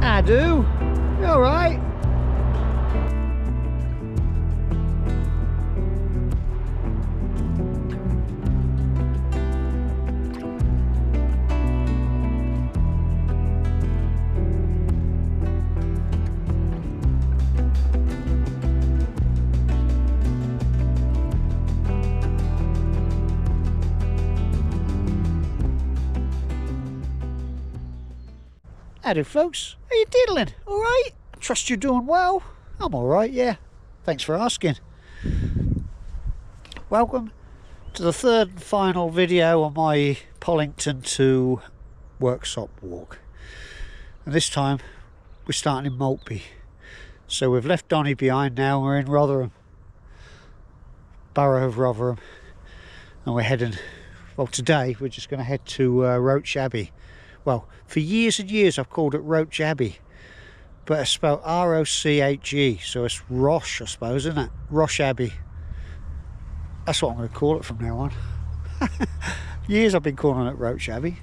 I do. You all right? Howdy folks, how you diddling? Alright? I trust you're doing well. I'm alright, yeah. Thanks for asking. Welcome to the third and final video on my Pollington to Worksop walk. And this time we're starting in Maltby. So we've left Donny behind now and we're in Rotherham. Borough of Rotherham. And we're heading, well today we're just going to head to Roche Abbey. Well, for years and years I've called it Roche Abbey, but it's spelled R-O-C-H-E, so it's Roche, I suppose, isn't it? Roche Abbey. That's what I'm going to call it from now on. Years I've been calling it Roche Abbey.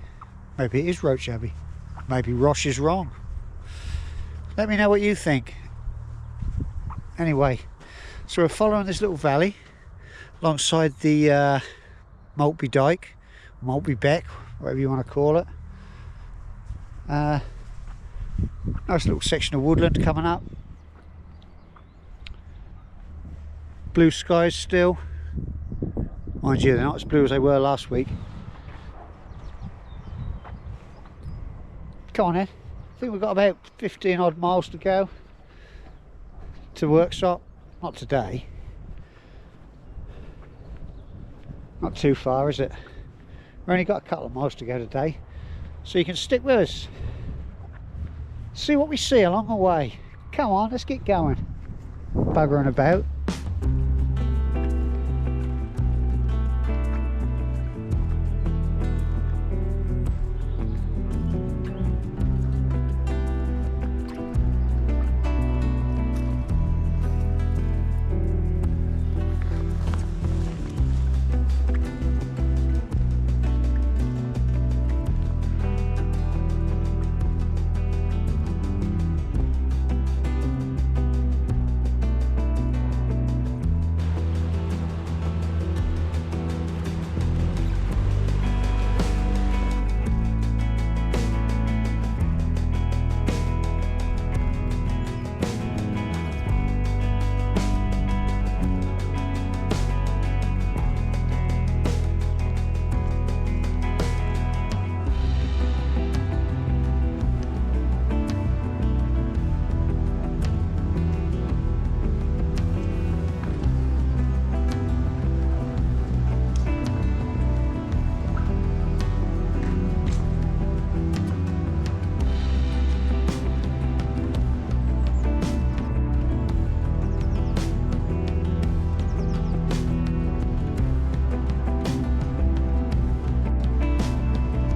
Maybe it is Roche Abbey. Maybe Roche is wrong. Let me know what you think. Anyway, so we're following this little valley alongside the Maltby Dyke, Maltby Beck, whatever you want to call it. Nice little section of woodland coming up. Blue skies still. Mind you, they're not as blue as they were last week. Come on then. I think we've got about 15 odd miles to go to Worksop. Not today. Not too far, is it? We've only got a couple of miles to go today. So you can stick with us. See what we see along the way. Come on, let's get going. Buggering about.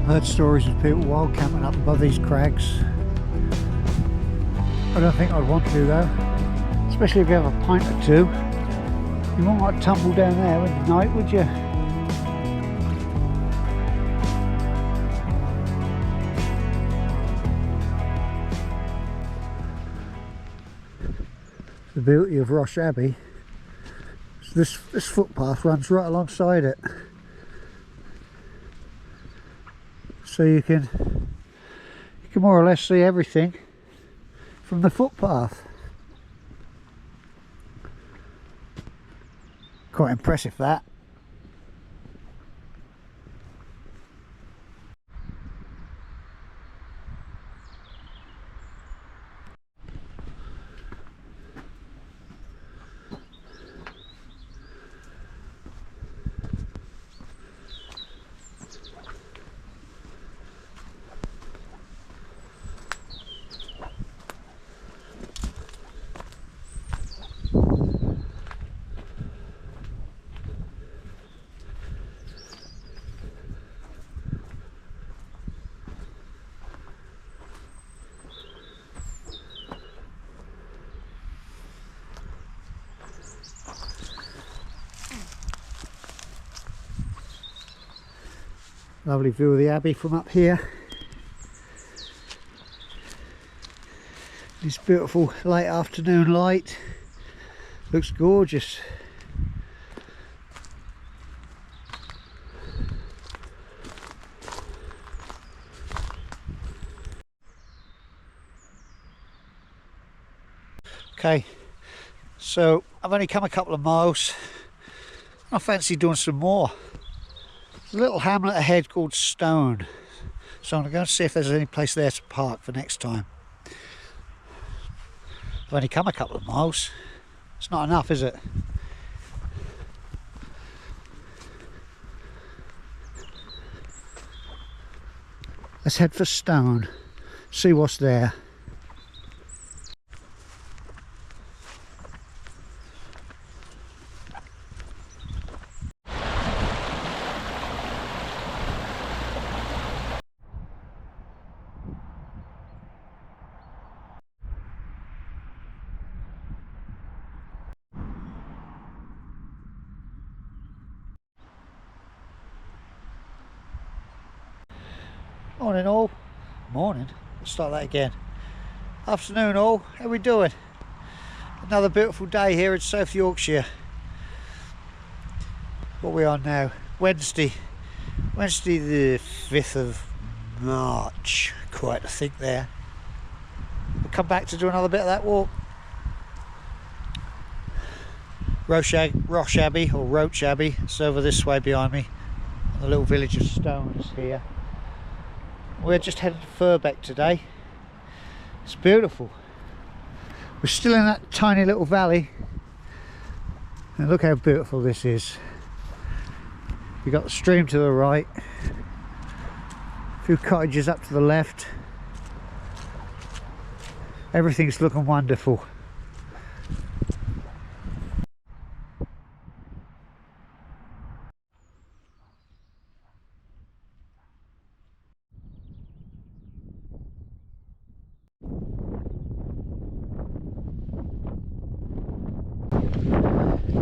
Heard stories of people wild camping up above these crags. I don't think I'd want to though, especially if you have a pint or two. You won't want to tumble down there in the night, would you? The beauty of Roche Abbey is this footpath runs right alongside it. So you can more or less see everything from the footpath. Quite impressive that. Lovely view of the Abbey from up here. This beautiful late afternoon light looks gorgeous. Okay, so I've only come a couple of miles. I fancy doing some more. There's a little hamlet ahead called Stone, so I'm going to go and see if there's any place there to park for next time. I've only come a couple of miles. It's not enough, is it? Let's head for Stone, see what's there. Morning all. Morning. Let's start that again. Afternoon all. How we doing? Another beautiful day here in South Yorkshire. What are we on now? Wednesday the 5th of March. Quite a thing there. We'll come back to do another bit of that walk. Roche Abbey, or Roche Abbey. It's over this way behind me. The little village of Stones here. We're just headed to Firbeck today. It's beautiful. We're still in that tiny little valley. And look how beautiful this is. We've got the stream to the right. A few cottages up to the left. Everything's looking wonderful.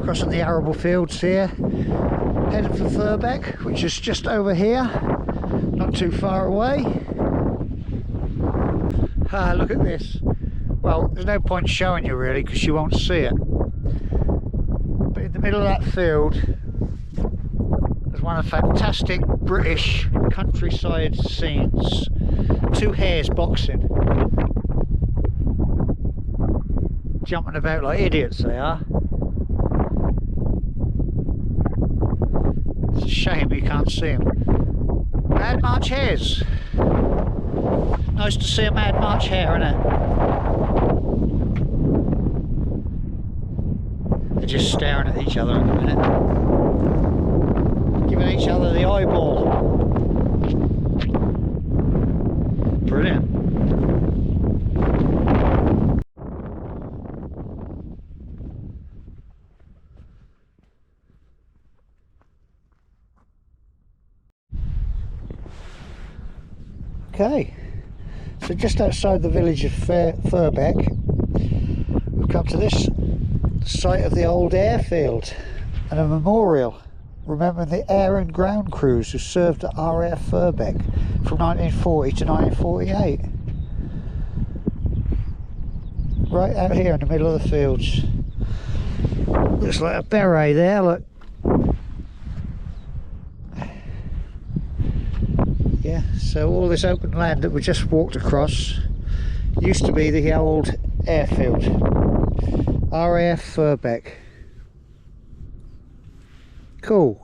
Crossing the arable fields here, headed for Firbeck, which is just over here, not too far away. Ah, look at this. Well, there's no point showing you really because you won't see it. But in the middle of that field, there's one of the fantastic British countryside scenes. Two hares boxing. Jumping about like idiots they are. It's a shame you can't see them. Mad March hares. Nice to see a Mad March hare, isn't it? They're just staring at each other at the minute. Giving each other the eyeball. Brilliant. Okay, so just outside the village of Firbeck, we've come to this site of the old airfield and a memorial remembering the air and ground crews who served at RAF Firbeck from 1940 to 1948. Right out here in the middle of the fields. Looks like a beret there, look. Yeah, so all this open land that we just walked across used to be the old airfield, RAF Firbeck. Cool.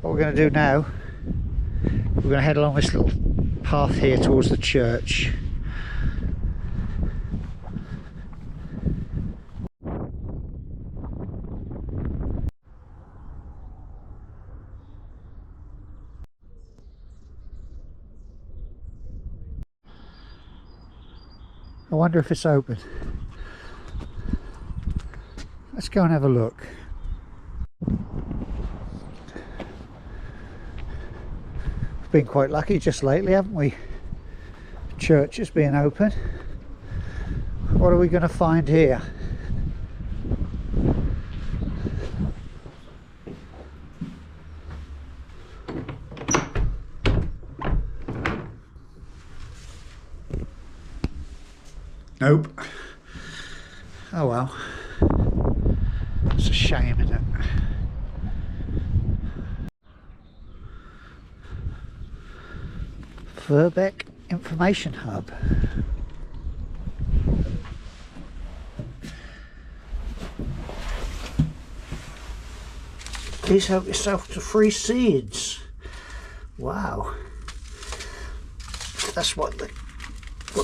What we're going to do now, we're going to head along this little path here towards the church. I wonder if it's open. Let's go and have a look. We've been quite lucky just lately, haven't we? Church is being open. What are we going to find here? Nope. Oh well. It's a shame, isn't it? Firbeck Information Hub. Please help yourself to free seeds. Wow. That's what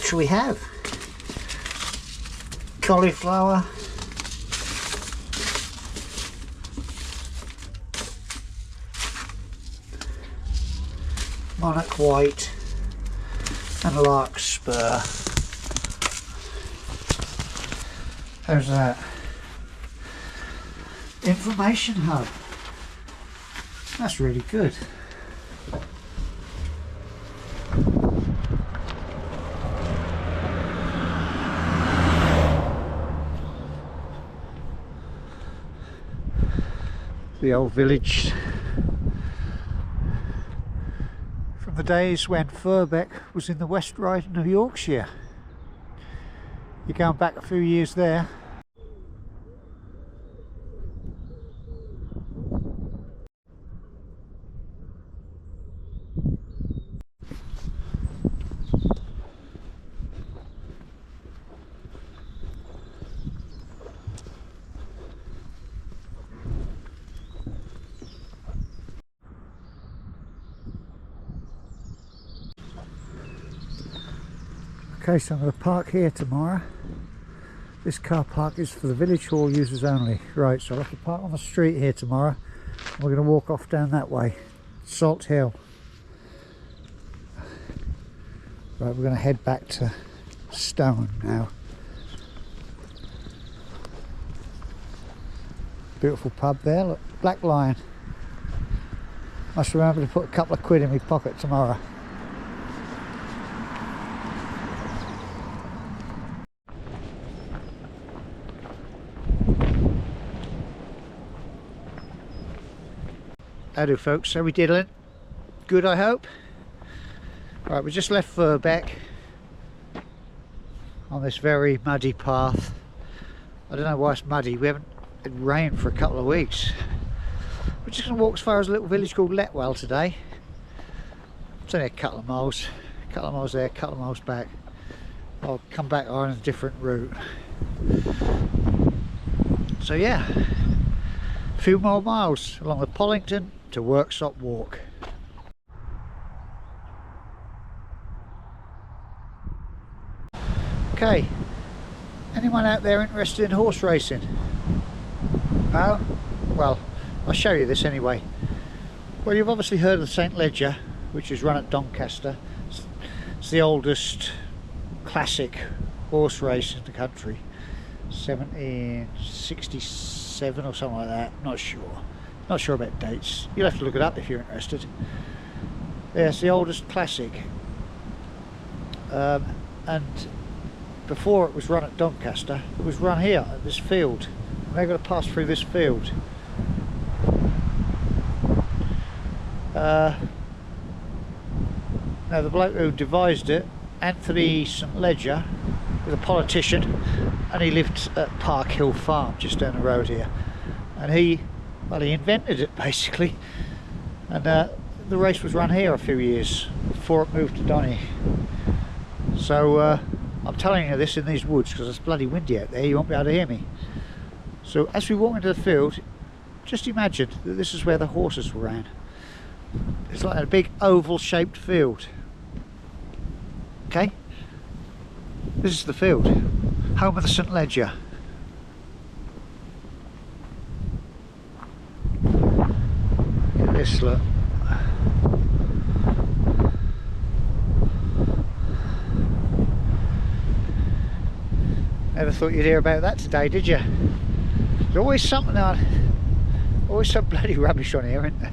should we have? Cauliflower. Monarch white and larkspur. How's that? Information hub. That's really good. The old village from the days when Firbeck was in the West Riding of Yorkshire. You're going back a few years there. Okay, so I'm going to park here tomorrow. This car park is for the village hall users only. Right, so I'll have to park on the street here tomorrow. We're going to walk off down that way, Salt Hill. Right, we're going to head back to Stone now. Beautiful pub there, look, Black Lion. Must remember to put a couple of quid in my pocket tomorrow. Howdy folks, how we diddling? Good, I hope. Right, we just left Firbeck on this very muddy path. I don't know why it's muddy. We haven't had rain for a couple of weeks. We're just going to walk as far as a little village called Letwell today. It's only a couple of miles there, a couple of miles back. I'll come back on a different route. So yeah, a few more miles along the Pollington to Worksop walk. Okay, anyone out there interested in horse racing? No? Well, I'll show you this anyway. Well, you've obviously heard of the St Leger, which is run at Doncaster. It's the oldest classic horse race in the country. 1767 or something like that, not sure about dates. You'll have to look it up if you're interested. Yeah, it's the oldest classic, and before it was run at Doncaster, it was run here at this field, and they're going to pass through this field. Now the bloke who devised it, Anthony St Leger, was a politician, and he lived at Park Hill Farm just down the road here, and he invented it basically, and the race was run here a few years before it moved to Donny. So I'm telling you this in these woods because it's bloody windy out there, you won't be able to hear me. So as we walk into the field, just imagine that this is where the horses ran. It's like a big oval shaped field. Okay, this is the field, home of the St Leger. Look at this, look. Never thought you'd hear about that today, did you? There's always something on, always some bloody rubbish on here, isn't there?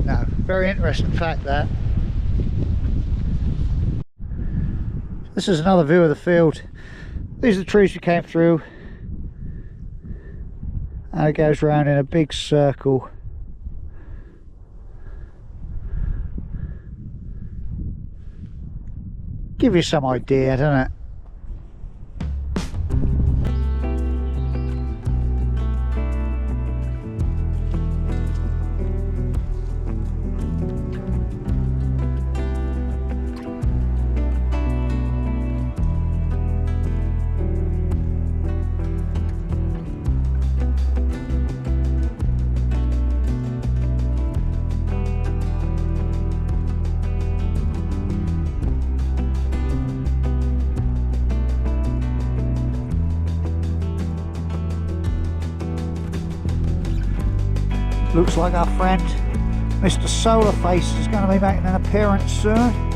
No, very interesting fact that. This is another view of the field. These are the trees we came through, and it goes round in a big circle. Give you some idea, doesn't it? Looks like our friend Mr. Solarface is going to be making an appearance soon.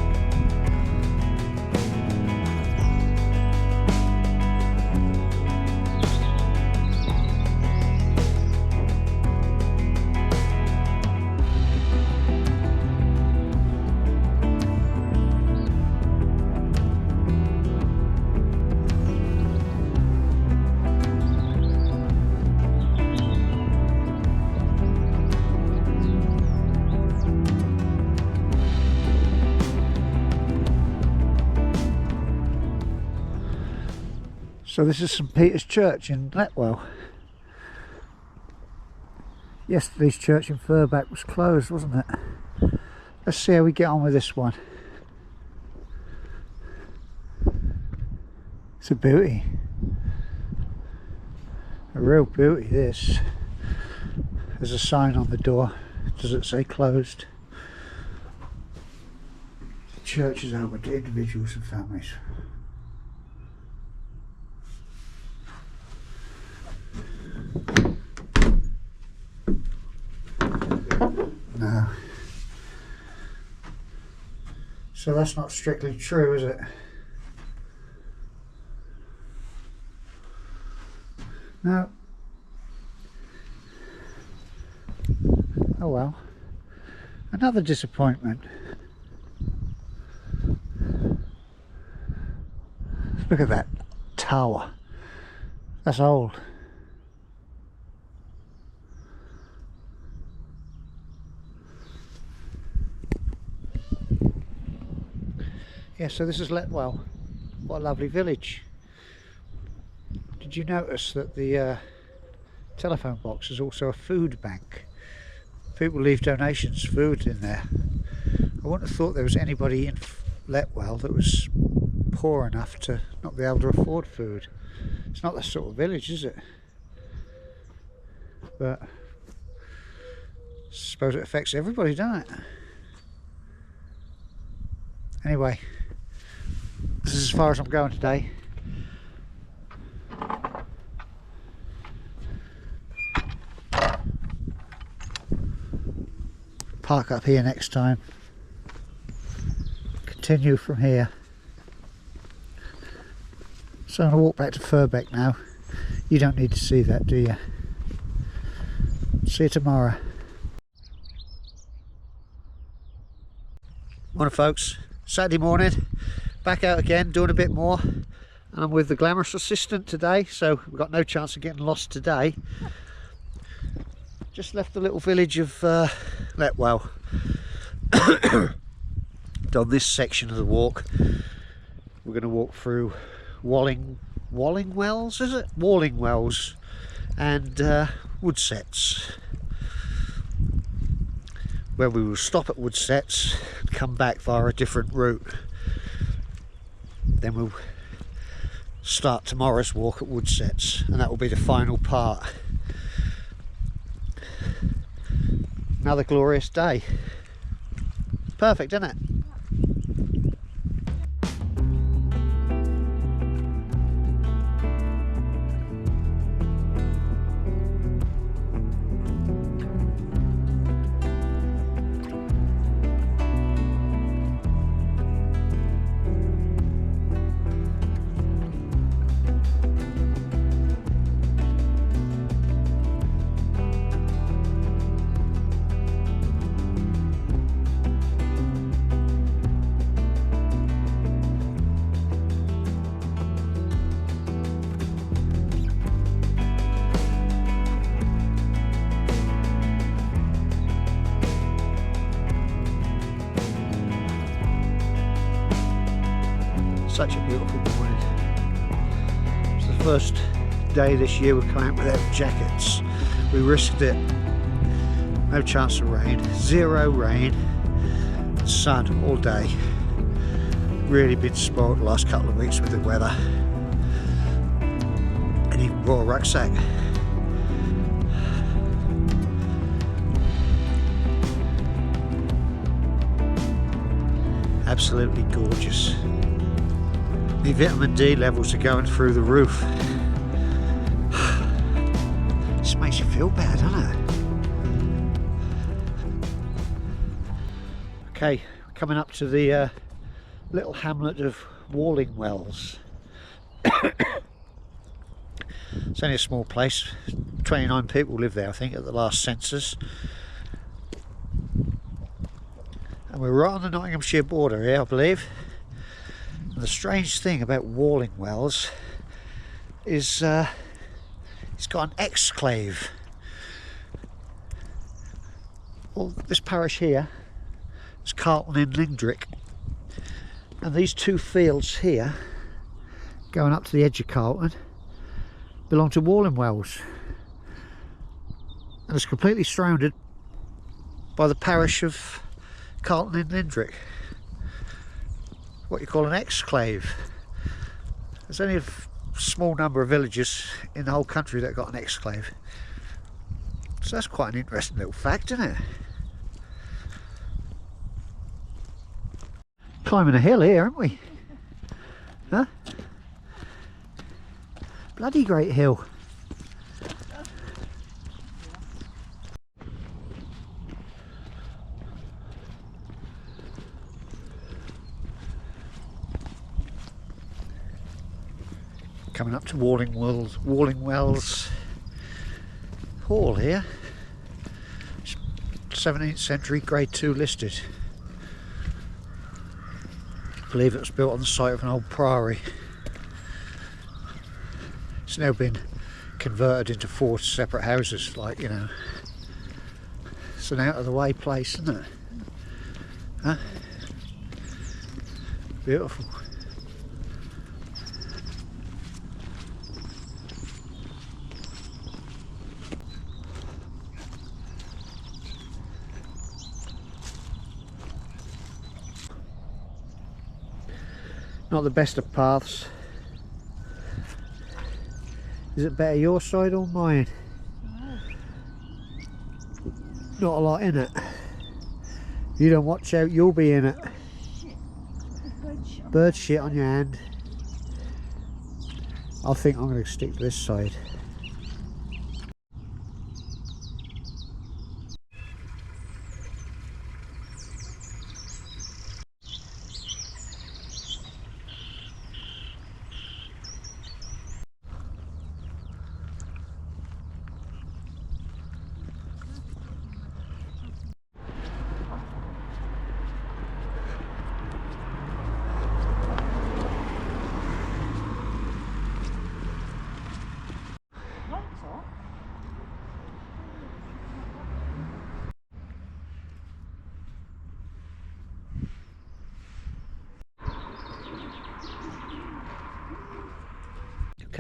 So this is St Peter's Church in Letwell. Yesterday's church in Firbeck was closed, wasn't it? Let's see how we get on with this one. It's a beauty. A real beauty, this. There's a sign on the door. Does it say closed? The church is open to individuals and families. No. So that's not strictly true, is it? No. Oh well. Another disappointment. Look at that tower. That's old. Yeah, so this is Letwell. What a lovely village. Did you notice that the telephone box is also a food bank? People leave donations, food in there. I wouldn't have thought there was anybody in Letwell that was poor enough to not be able to afford food. It's not that sort of village, is it? But I suppose it affects everybody, doesn't it? Anyway, this is as far as I'm going today. Park up here next time. Continue from here. So I'm going to walk back to Firbeck now. You don't need to see that, do you? See you tomorrow. Morning folks, Saturday morning, back out again doing a bit more, and I'm with the glamorous assistant today, so we've got no chance of getting lost today. Just left the little village of Letwell. Done this section of the walk. We're going to walk through Wallingwells, is it? Wallingwells and Woodsets, where we will stop at Woodsets and come back via a different route. Then we'll start tomorrow's walk at Woodsets, and that will be the final part. Another glorious day. Perfect, isn't it? Such a beautiful morning. It's the first day this year we've come out without jackets. We risked it. No chance of rain, zero rain, sun all day. Really been spoiled the last couple of weeks with the weather. And even brought a rucksack. Absolutely gorgeous. The vitamin D levels are going through the roof. This makes you feel better, doesn't it? Okay, coming up to the little hamlet of Walling Wells. It's only a small place. 29 people live there, I think, at the last census. And we're right on the Nottinghamshire border here, I believe. And the strange thing about Walling Wells is it's got an exclave. Well, this parish here is Carlton in Lindrick, and these two fields here going up to the edge of Carlton belong to Walling Wells, and it's completely surrounded by the parish of Carlton in Lindrick. What you call an exclave. There's only a small number of villages in the whole country that got an exclave, so that's quite an interesting little fact, isn't it? Climbing a hill here, aren't we? Huh? Bloody great hill. Coming up to Walling Wells Hall here. 17th century, grade 2 listed. I believe it was built on the site of an old priory. It's now been converted into 4 separate houses, like, you know. It's an out of the way place, isn't it? Huh? Beautiful. Not the best of paths. Is it better your side or mine? Not a lot in it. You don't watch out, you'll be in it. Bird shit on your hand. I think I'm going to stick to this side.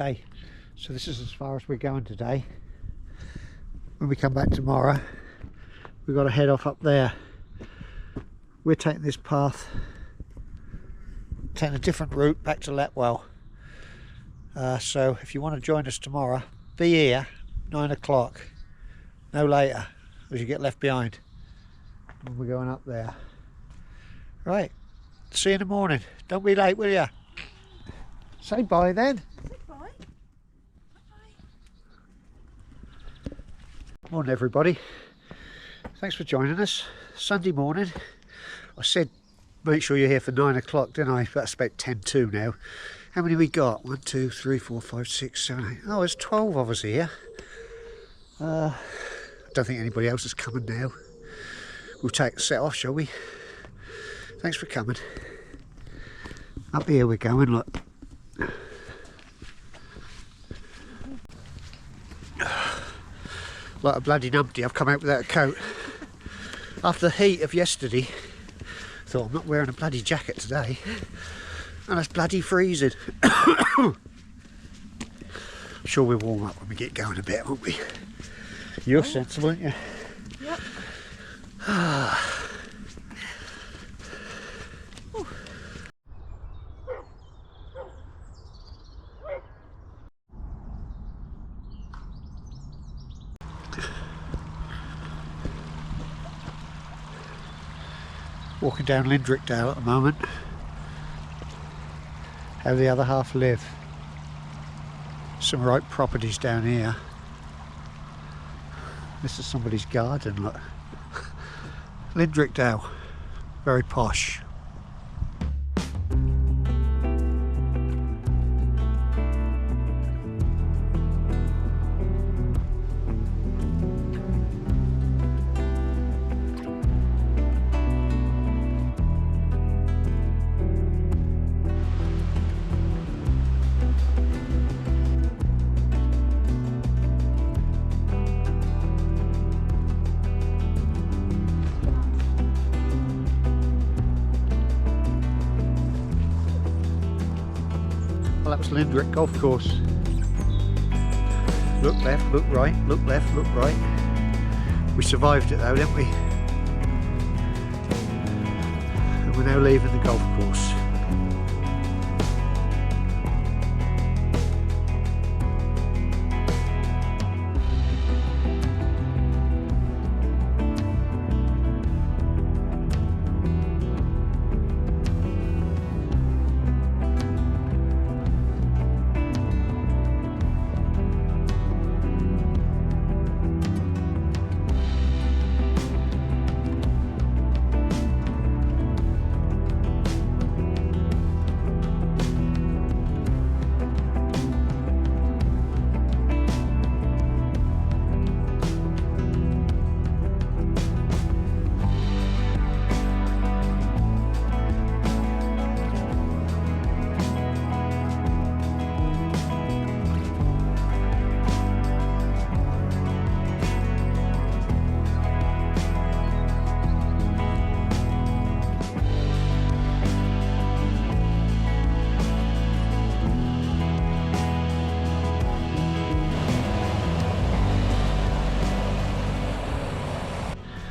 Okay, so this is as far as we're going today. When we come back tomorrow, we've got to head off up there. We're taking this path, taking a different route back to Letwell. So if you want to join us tomorrow, be here 9 o'clock, no later, as you get left behind when we're going up there. Right, see you in the morning. Don't be late, will you? Say bye then. Morning everybody, thanks for joining us. Sunday morning. I said make sure you're here for 9 o'clock, didn't I? That's about 10 to now. How many we got? 1, 2, 3, 4, 5, 6, 7, 8. Oh, there's 12 of us here. I don't think anybody else is coming now. We'll take a set off, shall we? Thanks for coming. Up here we're going, look. Like a bloody numpty, I've come out without a coat. After the heat of yesterday, thought I'm not wearing a bloody jacket today. and it's bloody freezing. I'm sure we'll warm up when we get going a bit, won't we? You're sensible, aren't you? Yep. Walking down Lindrickdale at the moment. How the other half live. Some right properties down here. This is somebody's garden, look. Lindrickdale, very posh. Well, that was Lindrick Golf Course. Look left, look right, look left, look right. We survived it though, didn't we? And we're now leaving the golf course.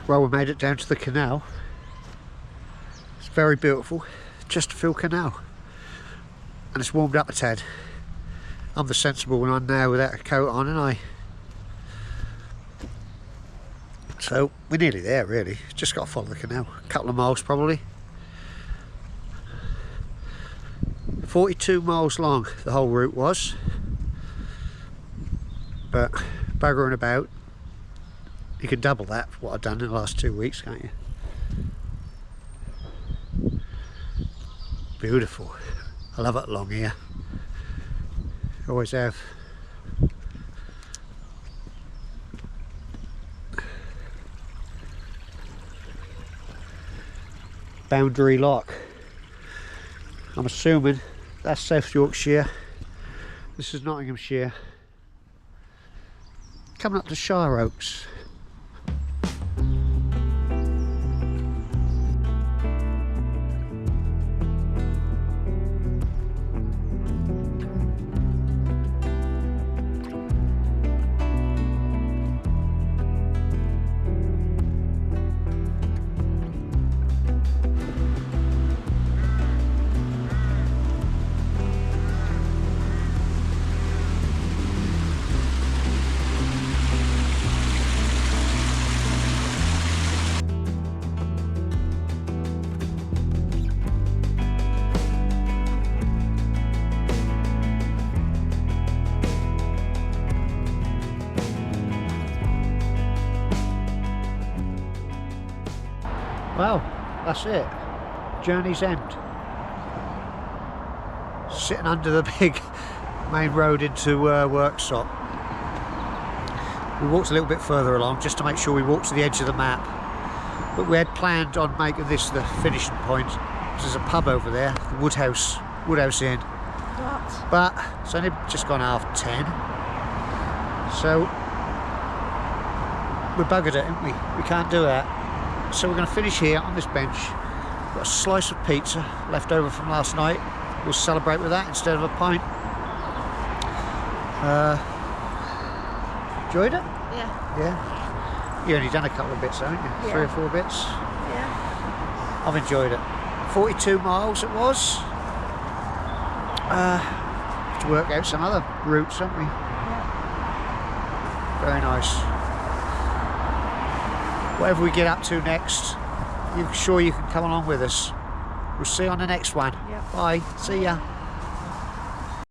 Well, we made it down to the canal. It's very beautiful, Chesterfield Canal. And it's warmed up a tad. I'm the sensible one now without a coat on, and I. So we're nearly there really, just got to follow the canal. A couple of miles probably. 42 miles long the whole route was. But buggering about. You can double that for what I've done in the last 2 weeks, can't you? Beautiful. I love it along here. Always have. Boundary Lock. I'm assuming that's South Yorkshire. This is Nottinghamshire. Coming up to Shire Oaks. Well, that's it. Journey's end. Sitting under the big main road into Worksop. We walked a little bit further along just to make sure we walked to the edge of the map. But we had planned on making this the finishing point. There's a pub over there, the Woodhouse Inn. But it's only just gone 10:30. So we're buggered it, haven't we? We can't do that. So we're going to finish here on this bench. Got a slice of pizza left over from last night. we'll celebrate with that instead of a pint. Enjoyed it? Yeah. Yeah. You only done a couple of bits, haven't you? Yeah. 3 or 4 bits. Yeah. I've enjoyed it. 42 miles it was. Have to work out some other routes, haven't we? Yeah. Very nice. Whatever we get up to next, you're sure you can come along with us. We'll see you on the next one. Yeah. Bye. See ya.